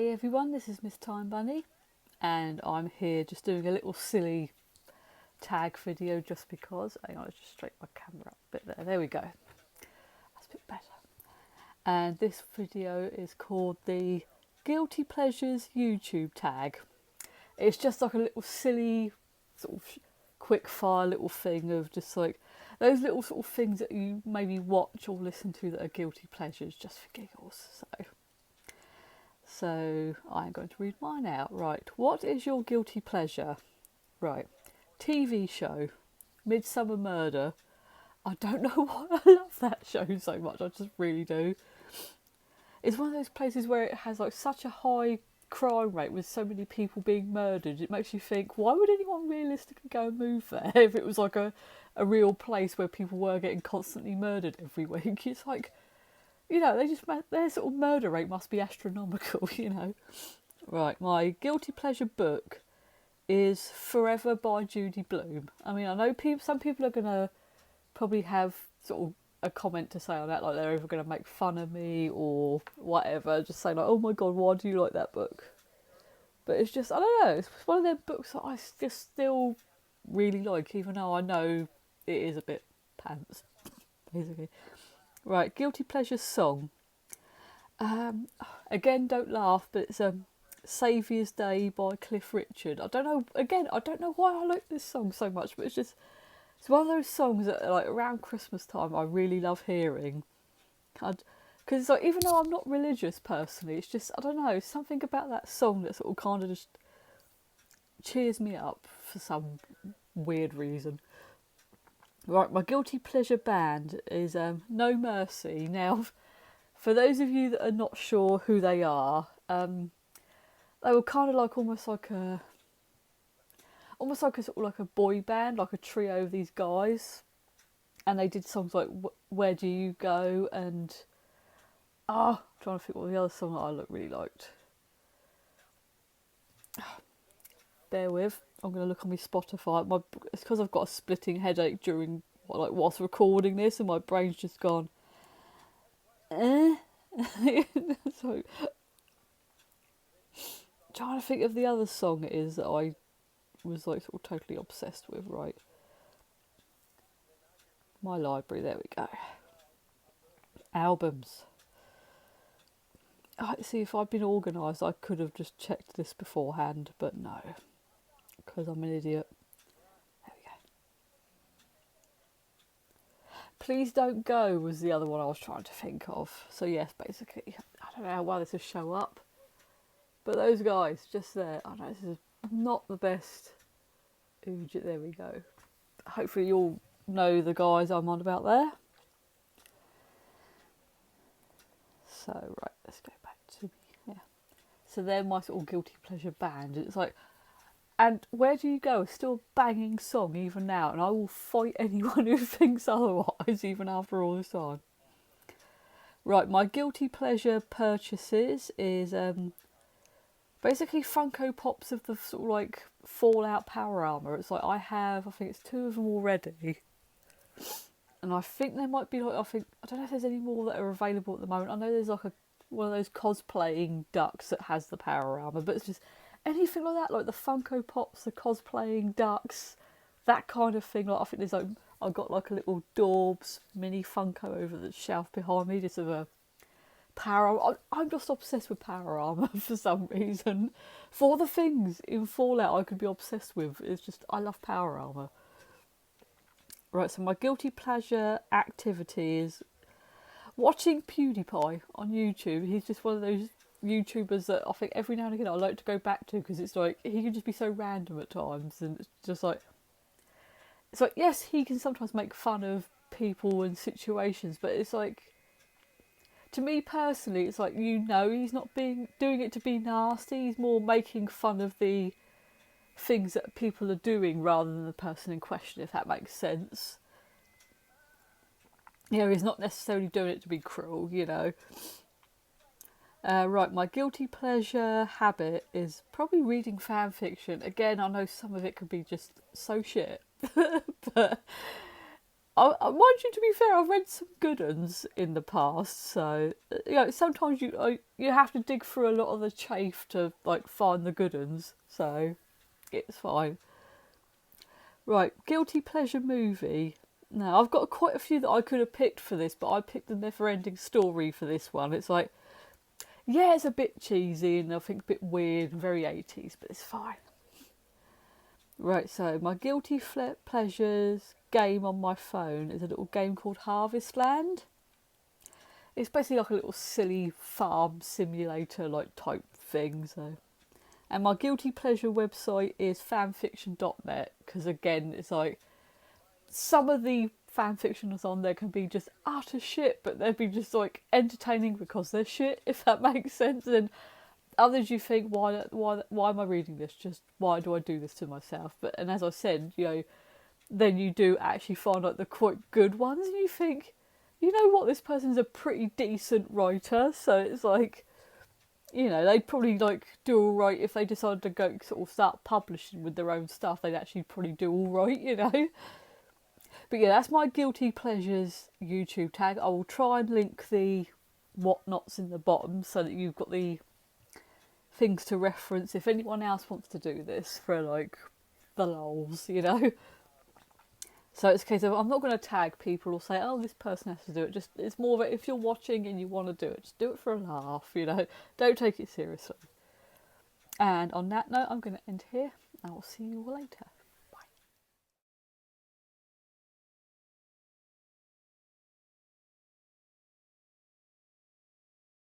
Hey everyone, this is Miss Time Bunny, and I'm here just doing a little silly tag video just because. Hang on, let's just straighten my camera up a bit there. There we go. That's a bit better. And this video is called the Guilty Pleasures YouTube tag. It's just like a little silly sort of quick fire little thing of just like those little sort of things that you maybe watch or listen to that are guilty pleasures just for giggles. So I'm going to read mine out. Right, what is your guilty pleasure? Right, TV show, Midsummer Murder. I don't know why I love that show so much, I just really do. It's one of those places where it has like such a high crime rate with so many people being murdered. It makes you think, why would anyone realistically go and move there if it was like a real place where people were getting constantly murdered every week? It's like, you know, their sort of murder rate must be astronomical, you know. Right, my guilty pleasure book is Forever by Judy Blume. I mean, I know some people are going to probably have sort of a comment to say on that, like they're either going to make fun of me or whatever, just saying like, oh my god, why do you like that book? But it's just, I don't know, it's one of them books that I just still really like, even though I know it is a bit pants, basically. Right, guilty pleasure song. Again, don't laugh, but it's Saviour's Day by Cliff Richard. I don't know why I like this song so much, but it's one of those songs that like around Christmas time I really love hearing. Because it's like, even though I'm not religious personally, it's just, I don't know, something about that song that sort of kind of just cheers me up for some weird reason. Right, my guilty pleasure band is No Mercy. Now, for those of you that are not sure who they are, they were kind of like almost like a sort of like a boy band, like a trio of these guys, and they did songs like Where Do You Go and I'm trying to think what the other song that I really liked. Bear with, I'm going to look on my Spotify. It's because I've got a splitting headache whilst recording this, and my brain's just gone. So, trying to think of the other song it is that I was like sort of totally obsessed with. Right, my library. There we go. Albums. See, if I'd been organised, I could have just checked this beforehand, but no, because I'm an idiot. There we go. Please Don't Go was the other one I was trying to think of. So yes, basically, I don't know how well this will show up, but those guys just there. I know this is not the best. There we go. Hopefully you'll know the guys I'm on about there. So right, let's go back to So they're my sort of guilty pleasure band. It's like, and Where Do You Go is still a banging song even now, and I will fight anyone who thinks otherwise even after all this time. Right, my guilty pleasure purchases is basically Funko Pops of the sort of like Fallout Power Armor. It's like I think it's 2 of them already, and I think there might be like I don't know if there's any more that are available at the moment. I know there's like one of those cosplaying ducks that has the power armor, but it's just anything like that, like the Funko Pops, the cosplaying ducks, that kind of thing. Like I think there's like, I've got like a little Dorbs mini Funko over the shelf behind me, just of a power armor. I'm just obsessed with power armor for some reason. For the things in Fallout I could be obsessed with, it's just, I love power armor. Right, so my guilty pleasure activity is watching Pewdiepie on YouTube. He's just one of those YouTubers that I think every now and again I like to go back to, because it's like he can just be so random at times, and it's like yes, he can sometimes make fun of people and situations, but it's like, to me personally, it's like, you know, he's not doing it to be nasty. He's more making fun of the things that people are doing rather than the person in question, if that makes sense. You know, he's not necessarily doing it to be cruel, you know. Right, my guilty pleasure habit is probably reading fan fiction. Again, I know some of it could be just so shit, but mind you, to be fair, I've read some good ones in the past, so sometimes you have to dig through a lot of the chaff to like find the good ones, so it's fine. Right, guilty pleasure movie. Now I've got quite a few that I could have picked for this, but I picked the Never-Ending Story for this one. It's like, yeah, it's a bit cheesy and I think a bit weird and very 80s, but it's fine. Right, so my guilty pleasures game on my phone is a little game called Harvest Land. It's basically like a little silly farm simulator like type thing. So, and my guilty pleasure website is fanfiction.net, because again, it's like some of the fanfiction that's on there can be just utter shit, but they'd be just like entertaining because they're shit, if that makes sense. And others you think, why am I reading this? Just why do I do this to myself? And as I said, then you do actually find like the quite good ones, and you think, you know what, this person's a pretty decent writer, so it's like, they'd probably like do all right if they decided to go sort of start publishing with their own stuff. They'd actually probably do all right. But yeah, that's my guilty pleasures YouTube tag. I will try and link the whatnots in the bottom so that you've got the things to reference if anyone else wants to do this for like the lols. So it's a case of, I'm not going to tag people or say, oh, this person has to do it. Just, it's more of a, if you're watching and you want to do it, just do it for a laugh, Don't take it seriously. And on that note, I'm going to end here. I will see you all later.